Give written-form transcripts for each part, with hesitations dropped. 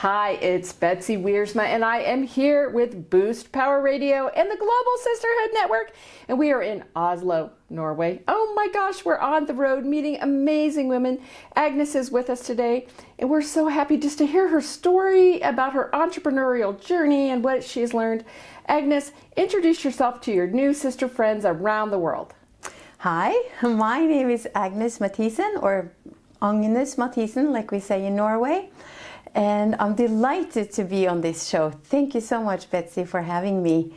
Hi, it's Betsy Wiersma, and I am here with Boost Power Radio and the Global Sisterhood Network, and we are in Oslo, Norway. Oh my gosh, we're on the road meeting amazing women. Agnes is with us today, and we're so happy just to hear her story about her entrepreneurial journey and what she's learned. Agnes, introduce yourself to your new sister friends around the world. Hi, my name is Agnes Mathiesen, or Agnes Mathiesen, like we say in Norway. And I'm delighted to be on this show. Thank you so much, Betsy, for having me.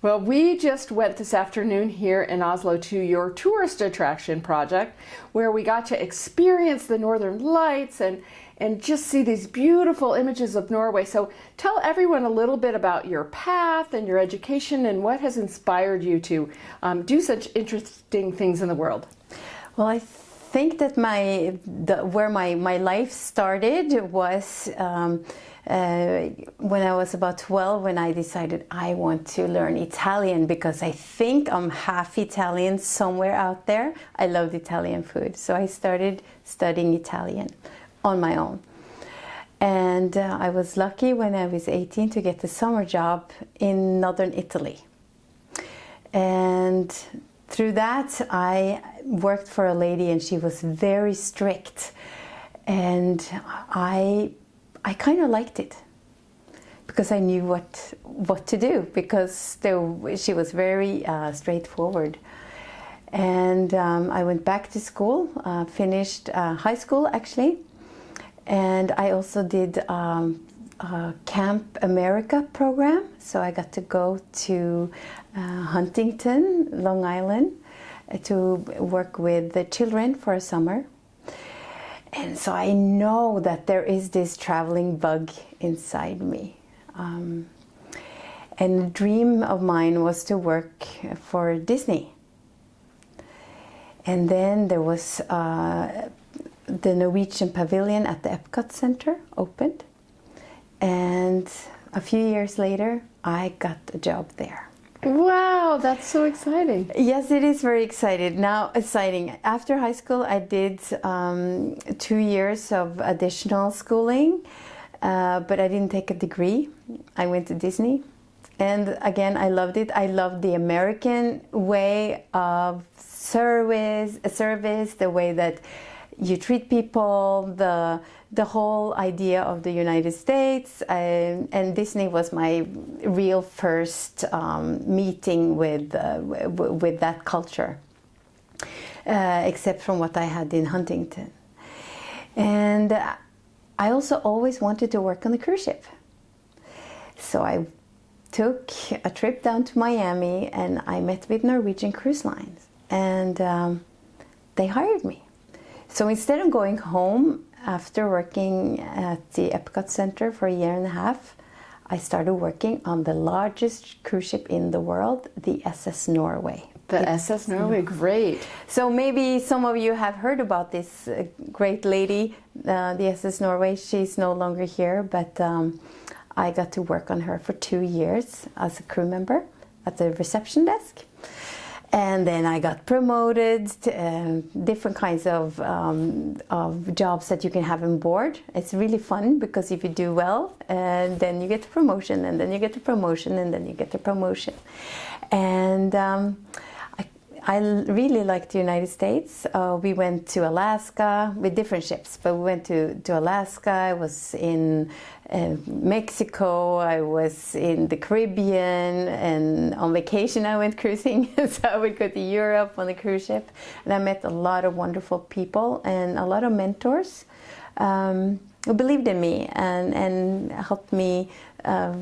Well, we just went this afternoon here in Oslo to your tourist attraction project, where we got to experience the Northern Lights and just see these beautiful images of Norway. So tell everyone a little bit about your path and your education and what has inspired you to do such interesting things in the world. Well, I think that where my life started was when I was about 12, when I decided I want to learn Italian, because I think I'm half Italian somewhere out there. I loved Italian food, so I started studying Italian on my own. And I was lucky when I was 18 to get a summer job in northern Italy. And through that, I worked for a lady, and she was very strict, and I kind of liked it because I knew what to do, because she was very straightforward. And I went back to school, finished high school actually, and I also did a Camp America program, so I got to go to Huntington, Long Island, to work with the children for a summer. And so I know that there is this traveling bug inside me. And a dream of mine was to work for Disney. And then there was the Norwegian pavilion at the Epcot Center opened. And a few years later, I got a job there. Wow, that's so exciting. Yes, it is very exciting. After high school, I did 2 years of additional schooling, but I didn't take a degree. I went to Disney, and again, I loved it. I loved the American way of service, the way that you treat people, the whole idea of the United States, and Disney was my real first meeting with that culture, except from what I had in Huntington. And I also always wanted to work on a cruise ship. So I took a trip down to Miami, and I met with Norwegian Cruise Lines, and they hired me. So instead of going home after working at the Epcot Center for a year and a half, I started working on the largest cruise ship in the world, the SS Norway. The SS Norway, great. So maybe some of you have heard about this great lady, the SS Norway. She's no longer here, but I got to work on her for 2 years as a crew member at the reception desk. And then I got promoted to different kinds of jobs that you can have on board. It's really fun, because if you do well, and then you get the promotion, and then you get the promotion, and then you get the promotion. And I really liked the United States. We went to Alaska with different ships, but we went to Alaska. I was in Mexico, I was in the Caribbean, and on vacation I went cruising. So I would go to Europe on the cruise ship, and I met a lot of wonderful people and a lot of mentors who believed in me and helped me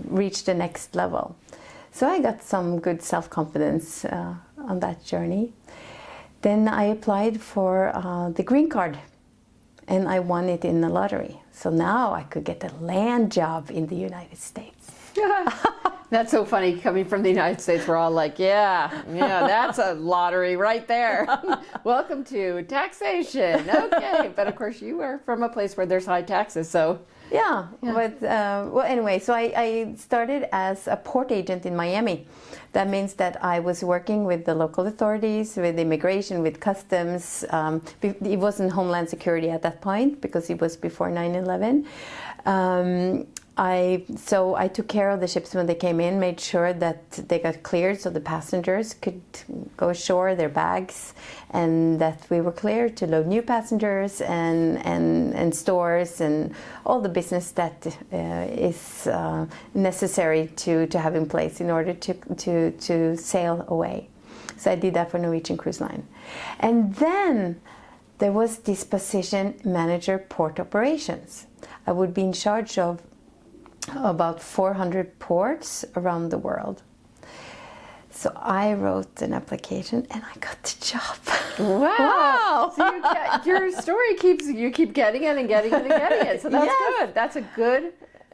reach the next level. So I got some good self-confidence on that journey. Then I applied for the green card, and I won it in the lottery. So now I could get a land job in the United States. That's so funny. Coming from the United States, we're all like, yeah, that's a lottery right there. Welcome to taxation. Okay. But of course, you are from a place where there's high taxes, so. Yeah. But well, anyway, so I started as a port agent in Miami. That means that I was working with the local authorities, with immigration, with customs. It wasn't Homeland Security at that point, because it was before 9/11. I took care of the ships when they came in, made sure that they got cleared so the passengers could go ashore, their bags, and that we were clear to load new passengers and stores and all the business that is necessary to have in place in order to sail away. So I did that for Norwegian Cruise Line. And then there was this position, Manager Port Operations. I would be in charge of about 400 ports around the world. So I wrote an application and I got the job. Wow! So your story you keep getting it and getting it and getting it. So that's good. That's a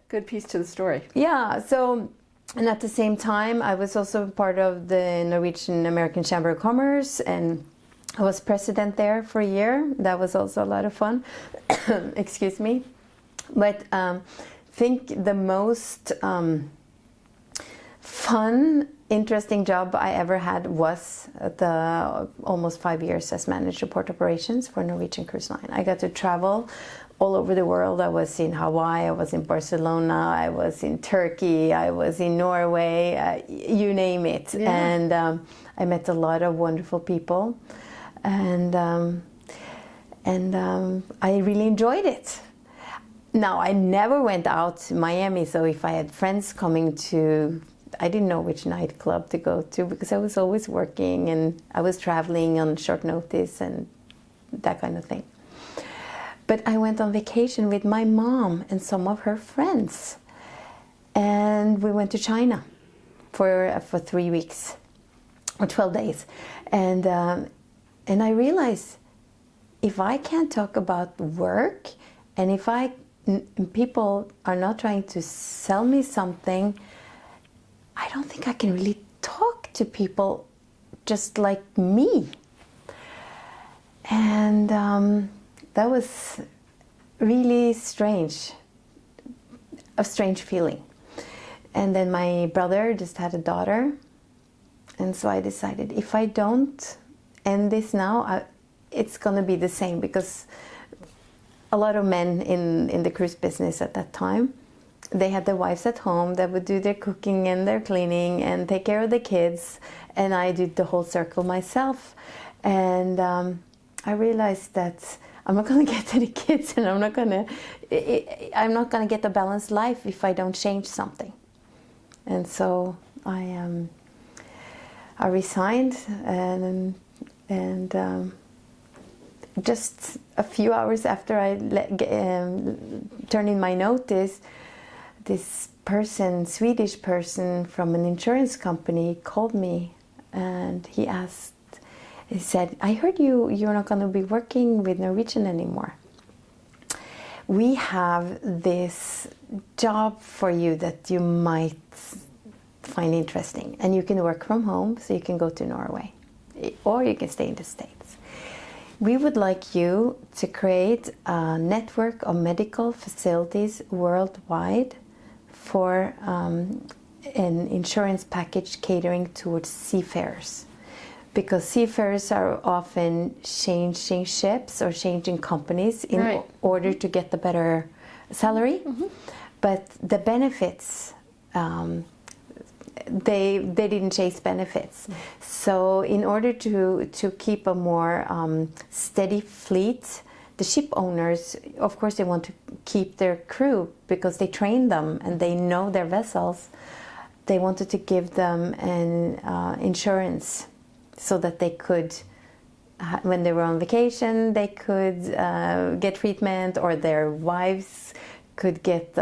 good piece to the story. Yeah. So, and at the same time, I was also part of the Norwegian American Chamber of Commerce, and I was president there for a year. That was also a lot of fun. Excuse me. But I think the most fun, interesting job I ever had was the almost 5 years as manager of port operations for Norwegian Cruise Line. I got to travel all over the world. I was in Hawaii, I was in Barcelona, I was in Turkey, I was in Norway, you name it. Yeah. And I met a lot of wonderful people, and I really enjoyed it. Now, I never went out to Miami, so if I had friends coming to, I didn't know which nightclub to go to because I was always working and I was traveling on short notice and that kind of thing. But I went on vacation with my mom and some of her friends. And we went to China for 3 weeks or 12 days. And I realized if I can't talk about work and if people are not trying to sell me something, I don't think I can really talk to people just like me. And that was really strange, a strange feeling. And then my brother just had a daughter. And so I decided if I don't end this now, it's going to be the same, because a lot of men in the cruise business at that time, they had their wives at home that would do their cooking and their cleaning and take care of the kids, and I did the whole circle myself. And I realized that I'm not going to get any kids, and I'm not going to get a balanced life if I don't change something. And so I resigned, and just a few hours after I turned in my notice, this person, Swedish person from an insurance company, called me, and he said, I heard you're not going to be working with Norwegian anymore. We have this job for you that you might find interesting, and you can work from home, so you can go to Norway, or you can stay in the States. We would like you to create a network of medical facilities worldwide for an insurance package catering towards seafarers. Because seafarers are often changing ships or changing companies in order to get the better salary. Mm-hmm. But the benefits, they didn't chase benefits. Mm-hmm. So in order to keep a more steady fleet, the ship owners, of course, they want to keep their crew because they train them and they know their vessels. They wanted to give them an insurance so that they could, when they were on vacation, they could get treatment, or their wives could get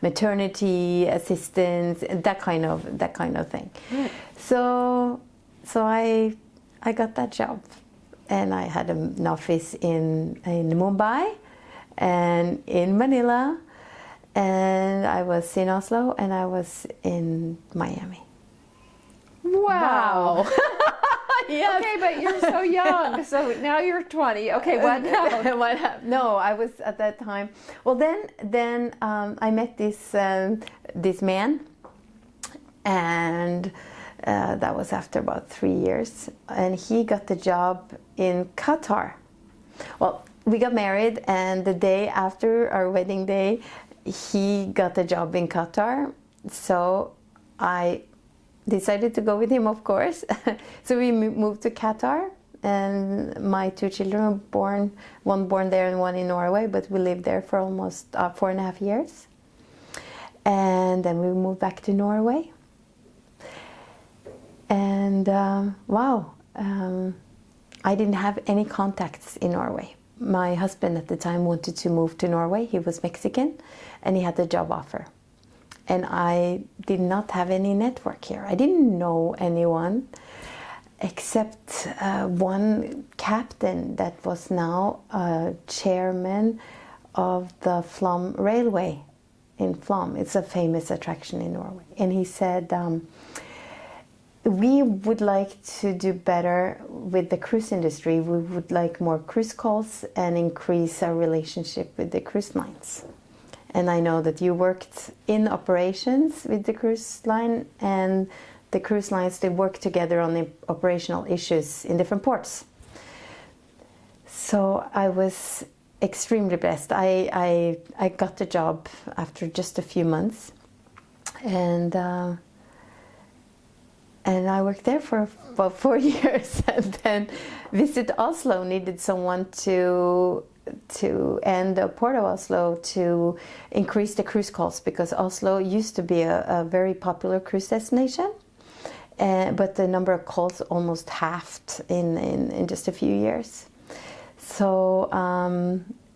maternity assistance, that kind of thing. Right. So I got that job, and I had an office in Mumbai and in Manila, and I was in Oslo, and I was in Miami. Wow. Yes. Okay, but you're so young. So now you're 20. Okay, what now? No, I was at that time. Well, then I met this man, and that was after about 3 years, and he got the job in Qatar. Well, we got married, and the day after our wedding day, he got a job in Qatar, so I decided to go with him, of course. So we moved to Qatar, and my 2 children were born, one born there and one in Norway, but we lived there for almost 4.5 years. And then we moved back to Norway. And wow, I didn't have any contacts in Norway. My husband at the time wanted to move to Norway. He was Mexican, and he had a job offer. And I did not have any network here. I didn't know anyone except one captain that was now chairman of the Flåm Railway in Flåm. It's a famous attraction in Norway. And he said, we would like to do better with the cruise industry. We would like more cruise calls and increase our relationship with the cruise lines. And I know that you worked in operations with the cruise line, and the cruise lines, they work together on the operational issues in different ports. So I was extremely blessed. I got the job after just a few months, and I worked there for about 4 years. And then Visit Oslo needed someone and the Port of Oslo to increase the cruise calls, because Oslo used to be a very popular cruise destination, but the number of calls almost halved in just a few years. So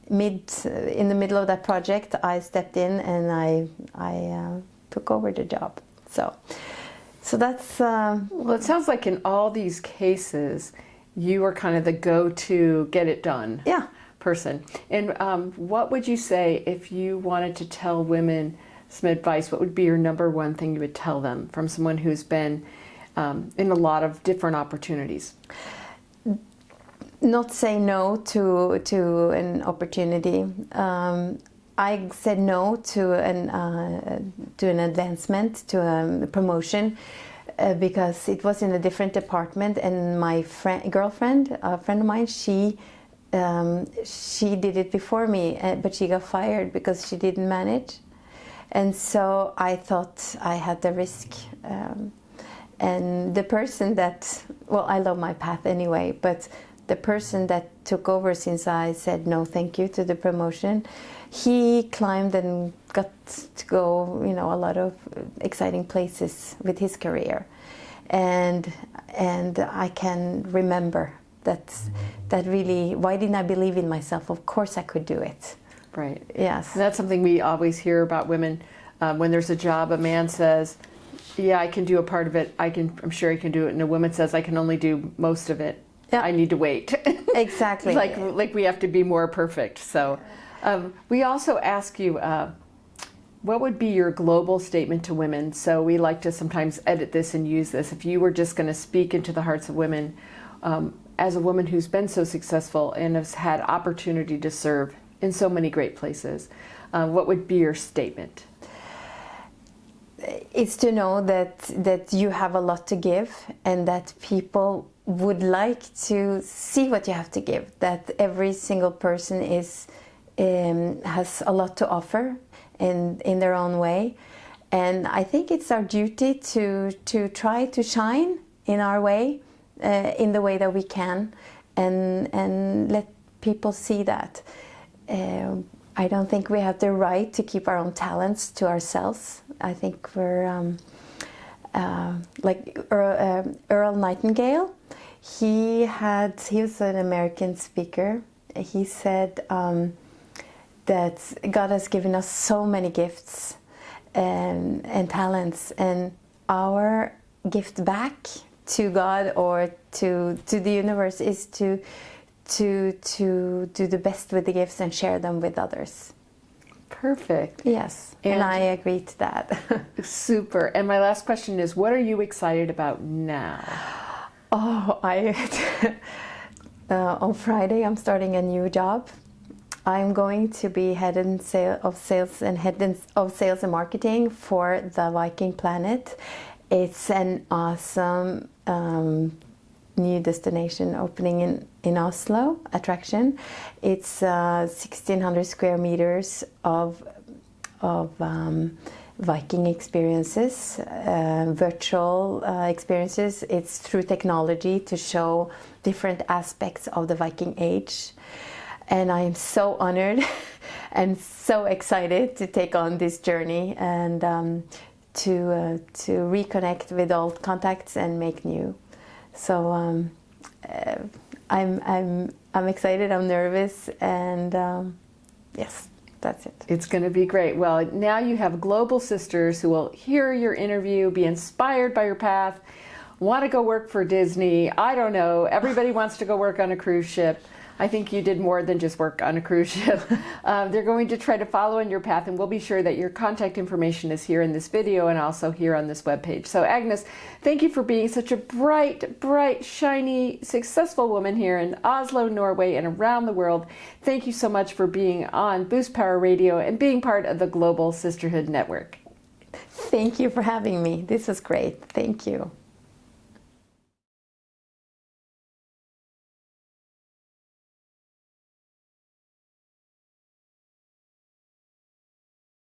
in the middle of that project, I stepped in and I took over the job. So that's... Well, it sounds like in all these cases, you were kind of the go-to, get it done person. And what would you say if you wanted to tell women some advice? What would be your number one thing you would tell them from someone who's been in a lot of different opportunities? Not say no to an opportunity. I said no to an advancement, to a promotion, because it was in a different department, and my girlfriend, a friend of mine, she did it before me, but she got fired because she didn't manage. And so I thought I had the risk. And the person that, well, I love my path anyway, but the person that took over since I said no thank you to the promotion, he climbed and got to go, a lot of exciting places with his career. And I can remember that really, why didn't I believe in myself? Of course I could do it. Right. Yes. And that's something we always hear about women. When there's a job, a man says, yeah, I can do a part of it. I'm sure I can do it. And a woman says, I can only do most of it. Yeah. I need to wait. Exactly. like we have to be more perfect. So we also ask you, what would be your global statement to women? So we like to sometimes edit this and use this. If you were just going to speak into the hearts of women, as a woman who's been so successful and has had opportunity to serve in so many great places, what would be your statement? It's to know that you have a lot to give, and that people would like to see what you have to give, that every single person has a lot to offer in their own way. And I think it's our duty to try to shine in our way, in the way that we can, and let people see that. I don't think we have the right to keep our own talents to ourselves. I think we're like Earl Nightingale. He was an American speaker. He said that God has given us so many gifts and talents, and our gift back to God or to the universe is to do the best with the gifts and share them with others. Perfect. Yes, and I agree to that. Super. And my last question is, what are you excited about now? Oh, on Friday I'm starting a new job. I'm going to be head of sales and marketing for the Viking Planet. It's an awesome new destination opening in Oslo attraction. It's 1,600 square meters of Viking experiences, virtual experiences. It's through technology to show different aspects of the Viking Age. And I am so honored and so excited to take on this journey and to reconnect with old contacts and make new. So I'm excited, I'm nervous, and yes, that's it. It's going to be great. Well, now you have global sisters who will hear your interview, be inspired by your path, want to go work for Disney. I don't know. Everybody wants to go work on a cruise ship. I think you did more than just work on a cruise ship. They're going to try to follow in your path, and we'll be sure that your contact information is here in this video and also here on this webpage. So Agnes, thank you for being such a bright, bright, shiny, successful woman here in Oslo, Norway, and around the world. Thank you so much for being on Boost Power Radio and being part of the Global Sisterhood Network. Thank you for having me. This was great. Thank you.